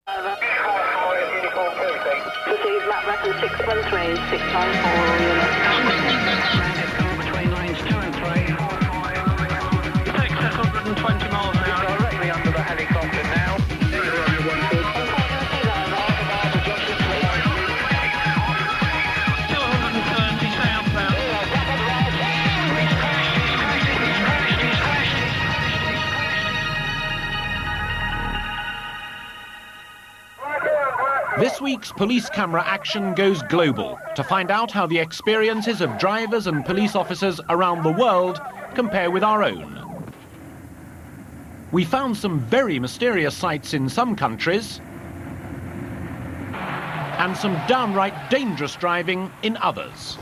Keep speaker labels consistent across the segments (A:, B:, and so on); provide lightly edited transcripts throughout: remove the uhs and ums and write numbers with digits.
A: Proceed, map reference 613, 694, unit.
B: Between lanes 2 and 3. Takes us 120 miles an hour. Directly under the helicopter now. Still 130 southbound. He's crashed.
C: This week's police camera action goes global to find out how the experiences of drivers and police officers around the world compare with our own. We found some very mysterious sights in some countries and some downright dangerous driving in others.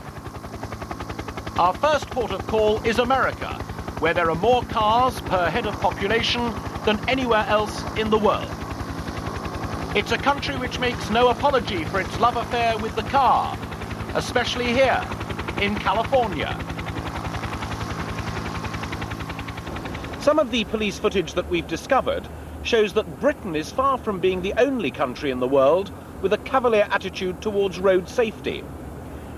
C: Our first port of call is America, where there are more cars per head of population than anywhere else in the world. It's a country which makes no apology for its love affair with the car, especially here in California. Some of the police footage that we've discovered shows that Britain is far from being the only country in the world with a cavalier attitude towards road safety.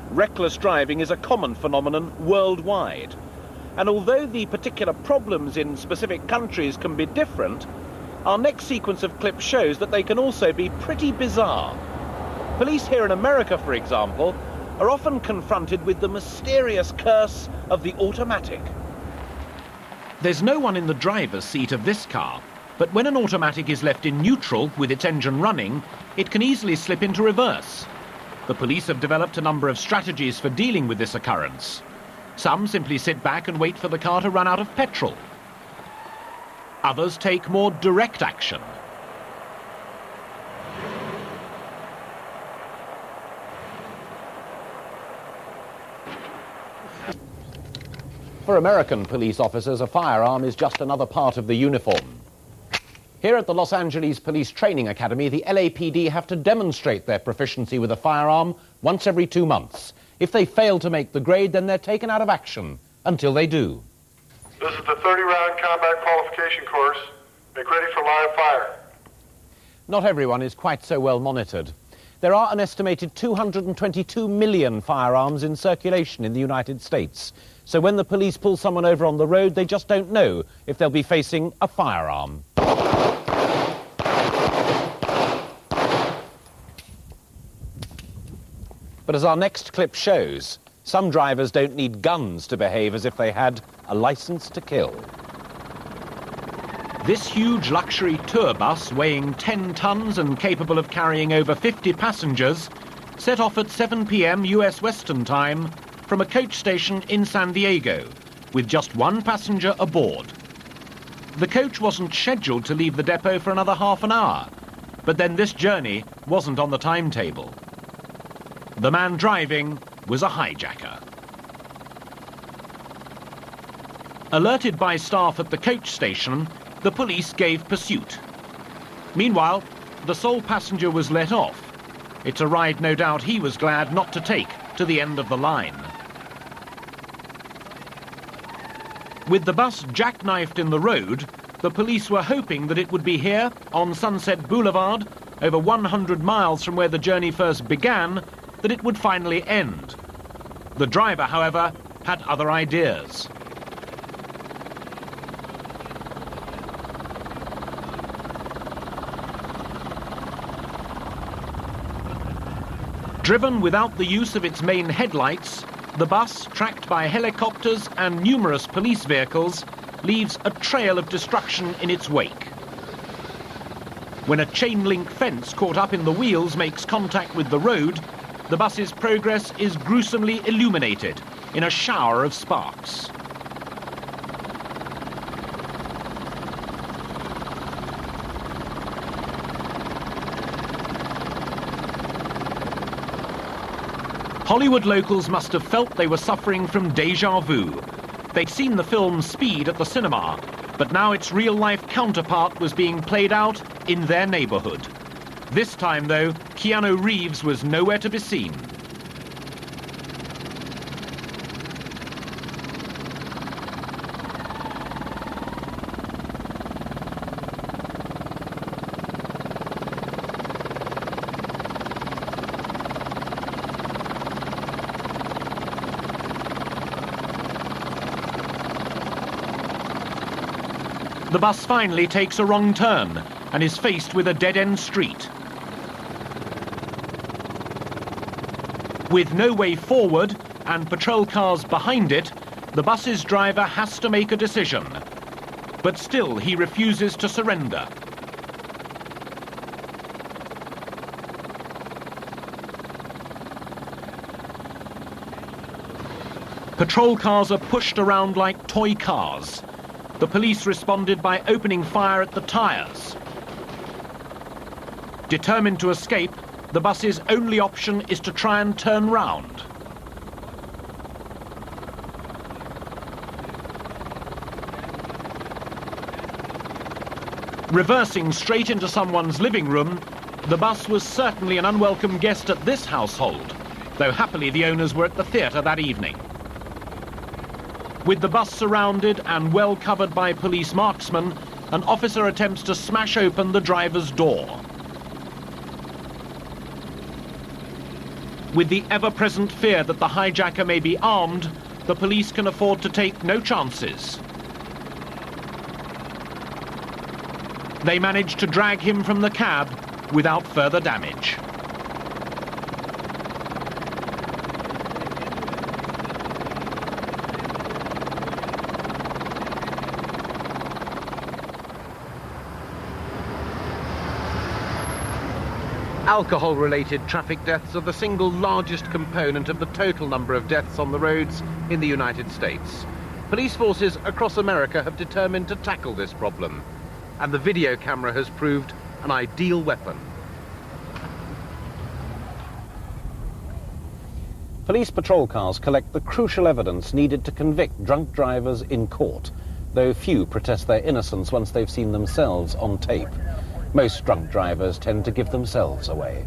C: Reckless driving is a common phenomenon worldwide. And although the particular problems in specific countries can be different, our next sequence of clips shows that they can also be pretty bizarre. Police here in America, for example, are often confronted with the mysterious curse of the automatic. There's no one in the driver's seat of this car, but when an automatic is left in neutral with its engine running, it can easily slip into reverse. The police have developed a number of strategies for dealing with this occurrence. Some simply sit back and wait for the car to run out of petrol. Others take more direct action. For American police officers, a firearm is just another part of the uniform. Here at the Los Angeles Police Training Academy, the LAPD have to demonstrate their proficiency with a firearm once every 2 months. If they fail to make the grade, then they're taken out of action until they do.
D: This is the 30-round combat qualification course. Make ready for live fire.
C: Not everyone is quite so well monitored. There are an estimated 222 million firearms in circulation in the United States. So when the police pull someone over on the road, they just don't know if they'll be facing a firearm. But as our next clip shows, some drivers don't need guns to behave as if they had a license to kill. This huge luxury tour bus, weighing 10 tons and capable of carrying over 50 passengers, set off at 7 p.m. US Western Time from a coach station in San Diego, with just one passenger aboard. The coach wasn't scheduled to leave the depot for another half an hour, but then this journey wasn't on the timetable. The man driving was a hijacker. Alerted by staff at the coach station, the police gave pursuit. Meanwhile, the sole passenger was let off. It's a ride no doubt he was glad not to take to the end of the line. With the bus jackknifed in the road, the police were hoping that it would be here, on Sunset Boulevard, over 100 miles from where the journey first began, that it would finally end. The driver, however, had other ideas. Driven without the use of its main headlights, the bus, tracked by helicopters and numerous police vehicles, leaves a trail of destruction in its wake. When a chain-link fence caught up in the wheels makes contact with the road, the bus's progress is gruesomely illuminated in a shower of sparks. Hollywood locals must have felt they were suffering from déjà vu. They'd seen the film Speed at the cinema, but now its real-life counterpart was being played out in their neighborhood. This time, though, Keanu Reeves was nowhere to be seen. The bus finally takes a wrong turn and is faced with a dead-end street. With no way forward and patrol cars behind it, the bus's driver has to make a decision. But still, he refuses to surrender. Patrol cars are pushed around like toy cars. The police responded by opening fire at the tyres. Determined to escape, the bus's only option is to try and turn round. Reversing straight into someone's living room, the bus was certainly an unwelcome guest at this household, though happily the owners were at the theatre that evening. With the bus surrounded and well covered by police marksmen, an officer attempts to smash open the driver's door. With the ever-present fear that the hijacker may be armed, the police can afford to take no chances. They manage to drag him from the cab without further damage. Alcohol-related traffic deaths are the single largest component of the total number of deaths on the roads in the United States. Police forces across America have determined to tackle this problem, and the video camera has proved an ideal weapon. Police patrol cars collect the crucial evidence needed to convict drunk drivers in court, though few protest their innocence once they've seen themselves on tape. Most drunk drivers tend to give themselves away.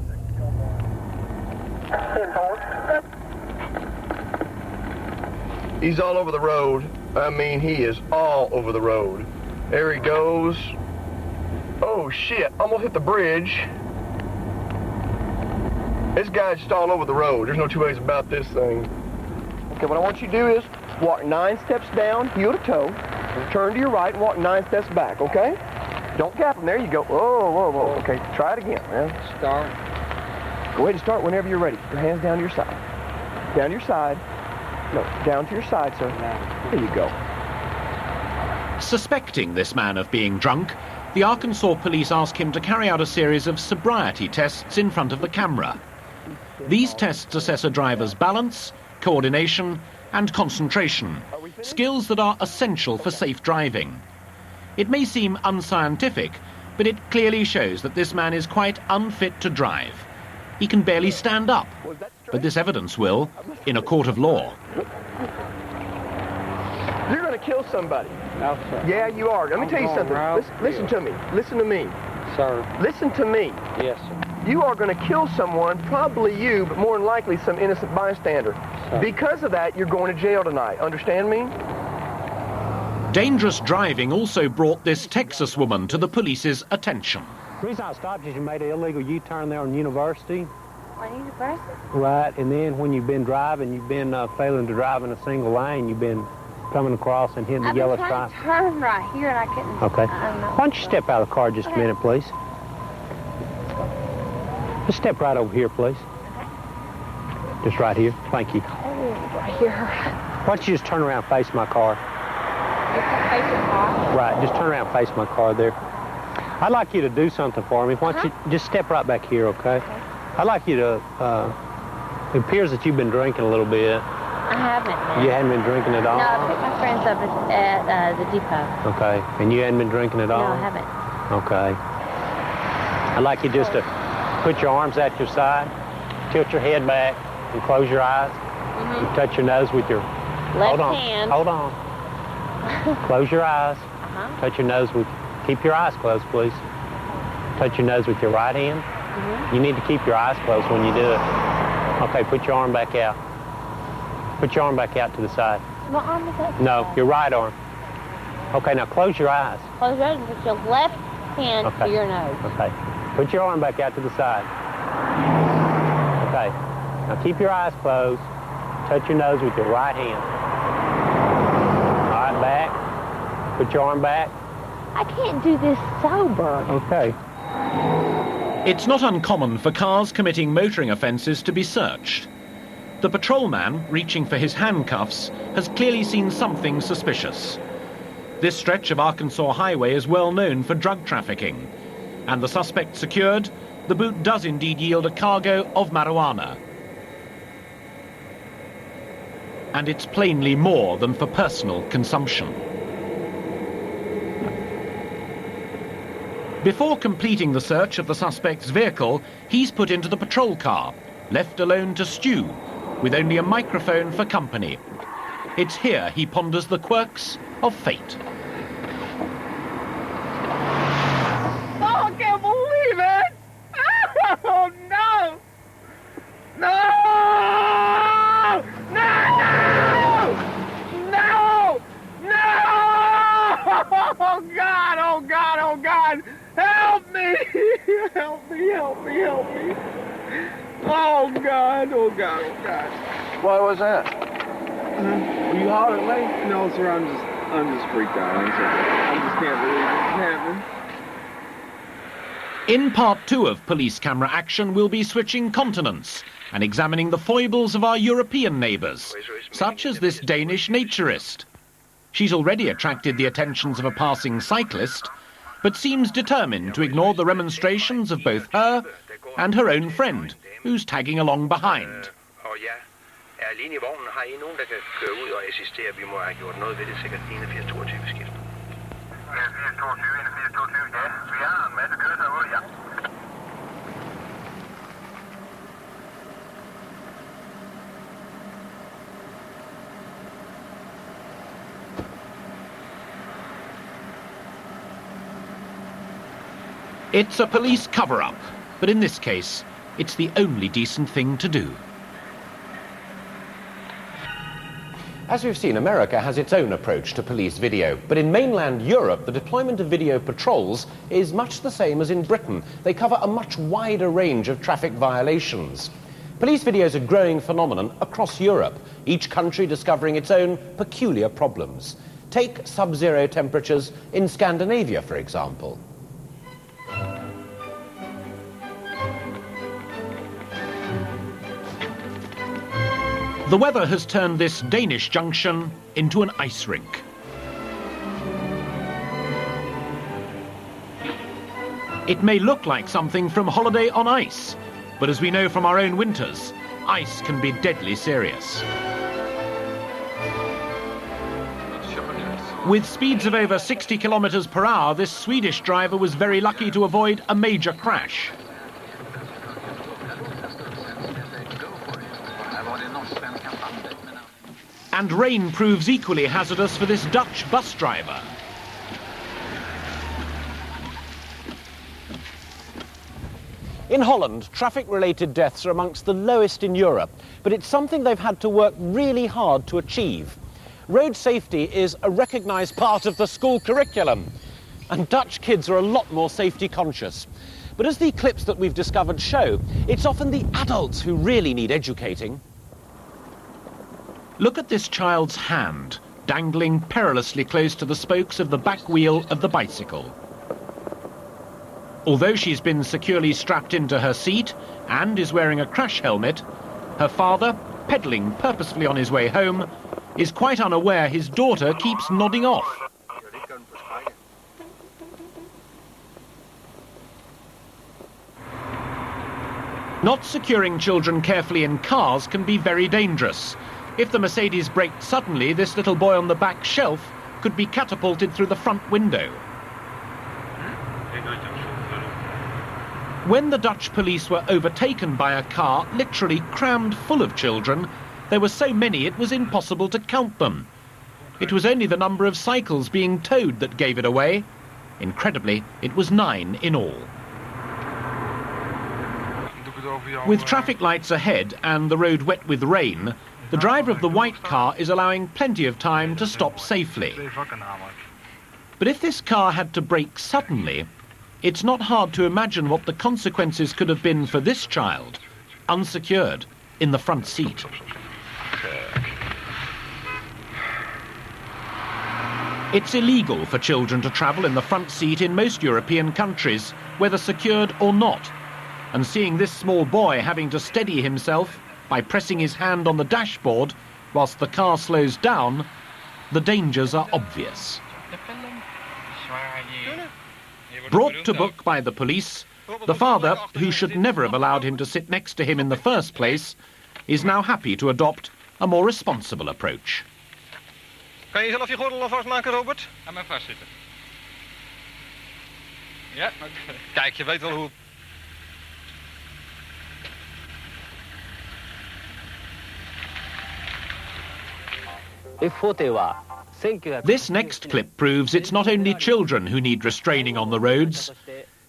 E: He's all over the road. I mean, he is all over the road. There he goes. Oh, shit. Almost hit the bridge. This guy's just all over the road. There's no two ways about this thing. Okay, what I want you to do is walk 9 steps down, heel to toe, and turn to your right and walk 9 steps back, okay? Don't gap him. There you go. Whoa, whoa, whoa. Okay, try it again, man. Start. Go ahead and start whenever you're ready. Your hands down to your side. Down to your side. No, down to your side, sir. There you go.
C: Suspecting this man of being drunk, the Arkansas police ask him to carry out a series of sobriety tests in front of the camera. These tests assess a driver's balance, coordination, and concentration, skills that are essential for safe driving. It may seem unscientific, but it clearly shows that this man is quite unfit to drive. He can barely stand up, but this evidence will, in a court of law.
E: You're going to kill somebody.
F: No, sir.
E: Yeah, you are. Let me tell you something. Listen to me. Listen to me.
F: Sir.
E: Listen to me.
F: Yes, sir.
E: You are going to kill someone, probably you, but more than likely some innocent bystander.
F: Sir.
E: Because of that, you're going to jail tonight. Understand me?
C: Dangerous driving also brought this Texas woman to the police's attention.
F: The reason I stopped is you made an illegal U-turn there on University.
G: On University?
F: Right, and then when you've been driving, you've been failing to drive in a single lane. You've been coming across and hitting the yellow stripe.
G: I've been trying to turn right here and I couldn't.
F: Okay.
G: I don't know.
F: Why don't you step out of the car just a minute, please? Just step right over here, please.
G: Okay.
F: Just right here. Thank you.
G: Oh, right here.
F: Why don't you just turn around and face my car?
G: Face your car?
F: Right, just turn around and face my car there. I'd like you to do something for me. Why don't you just step right back here, okay? I'd like you to, it appears that you've been drinking a little bit.
G: I haven't, man.
F: You hadn't been drinking at all?
G: No, I picked my friends up at the depot.
F: Okay, and you hadn't been drinking at all?
G: No, I haven't.
F: Okay. I'd like you just to put your arms at your side, tilt your head back, and close your eyes.
G: Mm-hmm.
F: And touch your nose with your...
G: Left hand.
F: Hold on. Close your eyes. Touch your nose with... Keep your eyes closed, please. Touch your nose with your right hand.
G: Mm-hmm.
F: You need to keep your eyes closed when you do it. Okay, put your arm back out. Put your arm back out to the side.
G: My arm is up.
F: No, your right arm. Okay, now close your eyes.
G: Close your eyes and put your left hand to your nose.
F: Okay. Put your arm back out to the side. Okay. Now keep your eyes closed. Touch your nose with your right hand. All right, back. Put your arm back.
G: I can't do this sober.
F: Okay.
C: It's not uncommon for cars committing motoring offences to be searched. The patrolman, reaching for his handcuffs, has clearly seen something suspicious. This stretch of Arkansas highway is well known for drug trafficking, and the suspect secured, the boot does indeed yield a cargo of marijuana. And it's plainly more than for personal consumption. Before completing the search of the suspect's vehicle, he's put into the patrol car, left alone to stew, with only a microphone for company. It's here he ponders the quirks of fate.
E: Oh, I can't believe it! Oh, no! No! No! No! No! Oh, God! Oh, God! Oh, God! Help me! Help me! Help me! Help me! Oh, God! Oh, God! Oh, God!
H: Why was that?
E: Were you hollering at me? No, sir. I'm just freaked out. I just can't believe it happened.
C: In part 2 of Police Camera Action, we'll be switching continents and examining the foibles of our European neighbours, such as this Danish naturist. She's already attracted the attentions of a passing cyclist, but seems determined to ignore the remonstrations of both her and her own friend, who's tagging along behind.
I: Alene i vognen. Har I nogen, der kan køre ud og assistere? Vi må have gjort noget ved det, sikkert 81-22 skift. 81-22, ja. Vi har en masse køretøjer ude, ja.
C: It's a police cover-up, but in this case, it's the only decent thing to do.
J: As we've seen, America has its own approach to police video, but in mainland Europe, the deployment of video patrols is much the same as in Britain. They cover a much wider range of traffic violations. Police video is a growing phenomenon across Europe, each country discovering its own peculiar problems. Take sub-zero temperatures in Scandinavia, for example.
C: The weather has turned this Danish junction into an ice rink. It may look like something from Holiday on Ice, but as we know from our own winters, ice can be deadly serious. With speeds of over 60 kilometers per hour, this Swedish driver was very lucky to avoid a major crash. And rain proves equally hazardous for this Dutch bus driver.
J: In Holland, traffic-related deaths are amongst the lowest in Europe, but it's something they've had to work really hard to achieve. Road safety is a recognised part of the school curriculum, and Dutch kids are a lot more safety conscious. But as the clips that we've discovered show, it's often the adults who really need educating.
C: Look at this child's hand, dangling perilously close to the spokes of the back wheel of the bicycle. Although she's been securely strapped into her seat and is wearing a crash helmet, her father, pedalling purposefully on his way home, is quite unaware his daughter keeps nodding off. Not securing children carefully in cars can be very dangerous. If the Mercedes braked suddenly, this little boy on the back shelf could be catapulted through the front window. When the Dutch police were overtaken by a car literally crammed full of children, there were so many it was impossible to count them. It was only the number of cycles being towed that gave it away. Incredibly, it was 9 in all. With traffic lights ahead and the road wet with rain, the driver of the white car is allowing plenty of time to stop safely. But if this car had to brake suddenly, it's not hard to imagine what the consequences could have been for this child, unsecured, in the front seat. It's illegal for children to travel in the front seat in most European countries, whether secured or not. And seeing this small boy having to steady himself by pressing his hand on the dashboard whilst the car slows down, the dangers are obvious. Brought to book by the police, the father, who should never have allowed him to sit next to him in the first place, is now happy to adopt a more responsible approach.
B: Kan je zelf je gordel al vastmaken, Robert? Ga maar vastzitten. Ja, kijk, je weet wel hoe.
C: This next clip proves it's not only children who need restraining on the roads.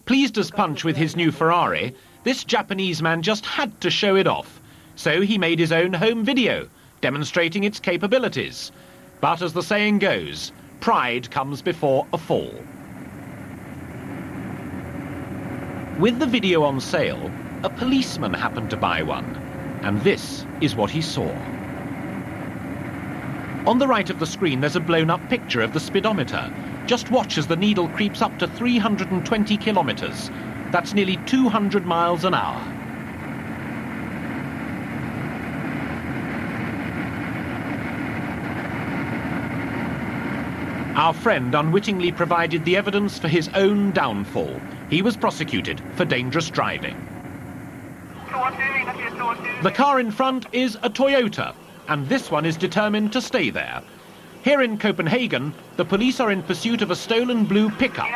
C: Pleased as punch with his new Ferrari, this Japanese man just had to show it off. So he made his own home video, demonstrating its capabilities. But as the saying goes, pride comes before a fall. With the video on sale, a policeman happened to buy one, and this is what he saw. On the right of the screen, there's a blown-up picture of the speedometer. Just watch as the needle creeps up to 320 kilometers. That's nearly 200 miles an hour. Our friend unwittingly provided the evidence for his own downfall. He was prosecuted for dangerous driving. The car in front is a Toyota, and this one is determined to stay there. Here in Copenhagen, the police are in pursuit of a stolen blue pickup.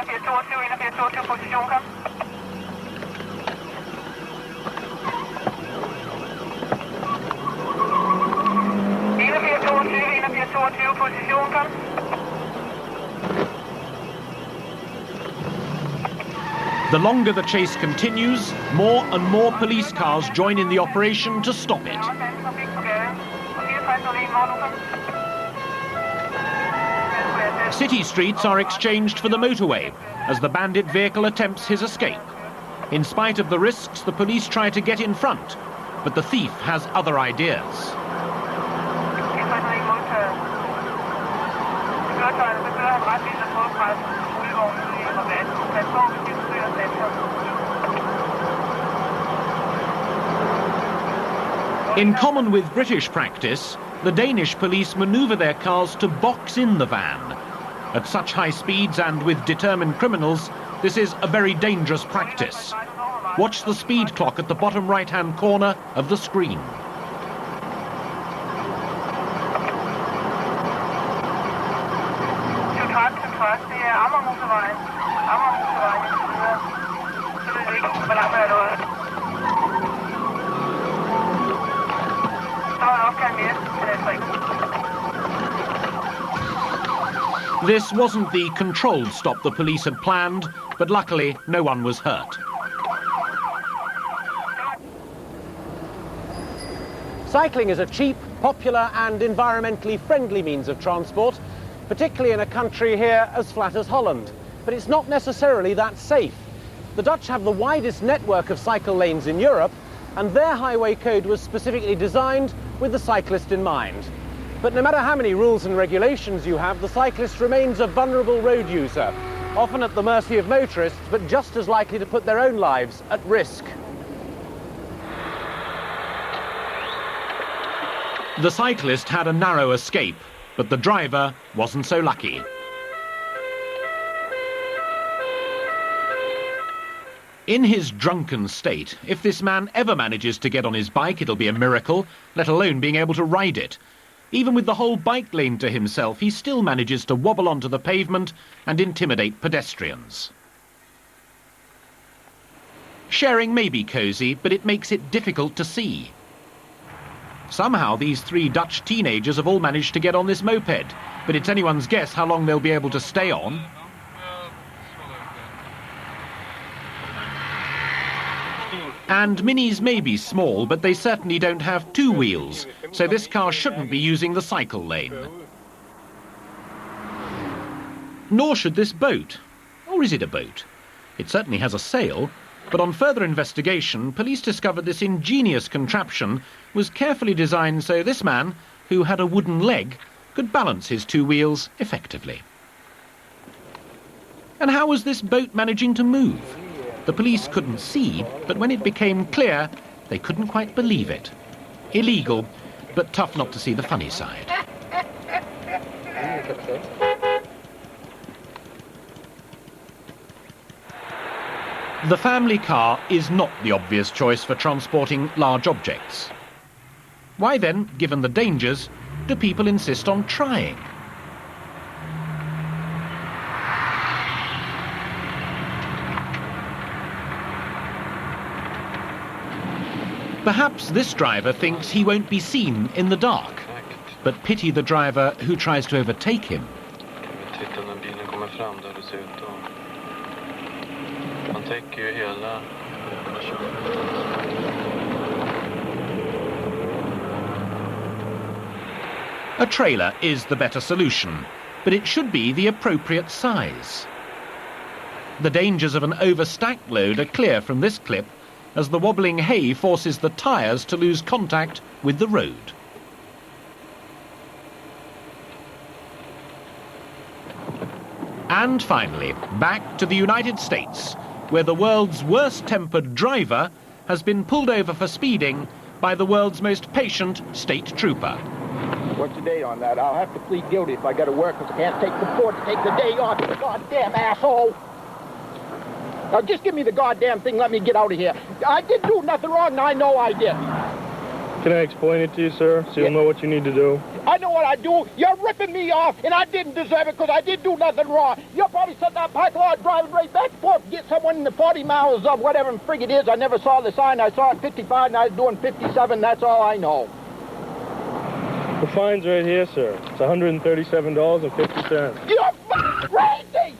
C: The longer the chase continues, more and more police cars join in the operation to stop it. City streets are exchanged for the motorway as the bandit vehicle attempts his escape. In spite of the risks, the police try to get in front, but the thief has other ideas. In common with British practice, the Danish police manoeuvre their cars to box in the van. At such high speeds and with determined criminals, this is a very dangerous practice. Watch the speed clock at the bottom right-hand corner of the screen. This wasn't the controlled stop the police had planned, but luckily no one was hurt.
J: Cycling is a cheap, popular and environmentally friendly means of transport, particularly in a country here as flat as Holland. But it's not necessarily that safe. The Dutch have the widest network of cycle lanes in Europe, and their highway code was specifically designed with the cyclist in mind. But no matter how many rules and regulations you have, the cyclist remains a vulnerable road user, often at the mercy of motorists, but just as likely to put their own lives at risk.
C: The cyclist had a narrow escape, but the driver wasn't so lucky. In his drunken state, if this man ever manages to get on his bike, it'll be a miracle, let alone being able to ride it. Even with the whole bike lane to himself, he still manages to wobble onto the pavement and intimidate pedestrians. Sharing may be cosy, but it makes it difficult to see. Somehow these three Dutch teenagers have all managed to get on this moped, but it's anyone's guess how long they'll be able to stay on. And Minis may be small, but they certainly don't have two wheels, so this car shouldn't be using the cycle lane. Nor should this boat. Or is it a boat? It certainly has a sail, but on further investigation, police discovered this ingenious contraption was carefully designed so this man, who had a wooden leg, could balance his two wheels effectively. And how was this boat managing to move? The police couldn't see, but when it became clear, they couldn't quite believe it. Illegal, but tough not to see the funny side. The family car is not the obvious choice for transporting large objects. Why then, given the dangers, do people insist on trying? Perhaps this driver thinks he won't be seen in the dark, but pity the driver who tries to overtake him. A trailer is the better solution, but it should be the appropriate size. The dangers of an overstacked load are clear from this clip, as the wobbling hay forces the tyres to lose contact with the road. And finally, back to the United States, where the world's worst-tempered driver has been pulled over for speeding by the world's most patient state trooper.
E: What's the date on that? I'll have to plead guilty if I got to work, because I can't afford to take the day off, you goddamn asshole! Now just give me the goddamn thing, let me get out of here. I didn't do nothing wrong, and I know I did.
H: Can I explain it to you, sir, so you'll know what you need to do?
E: I know what I do. You're ripping me off, and I didn't deserve it because I didn't do nothing wrong. You're probably sitting out parking lot driving right back and forth to get someone in the 40 miles of whatever frig it is. I never saw the sign. I saw it 55, and I was doing 57. That's all I know.
H: The fine's right here, sir. It's $137.50.
E: You're fucking crazy!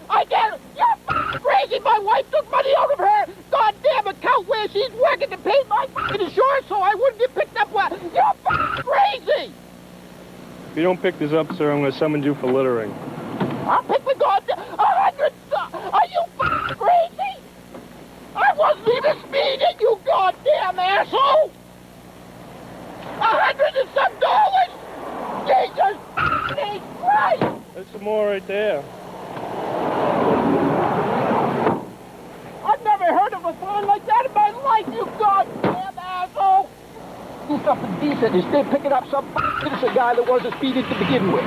E: I get it! You're fucking crazy! My wife took money out of her goddamn account where she's working to pay my fucking insurance so I wouldn't get picked up. You're fucking crazy!
H: If you don't pick this up, sir, I'm going to summon you for littering.
E: I'll pick the goddamn 100. Are you fucking crazy? I wasn't even speeding, you goddamn asshole! $100 and some dollars? Jesus fucking Christ!
H: There's some more right there.
E: I've never heard of a fine like that in my life, you goddamn asshole! Do something decent instead of picking up some innocent guy that wasn't speeding to begin with.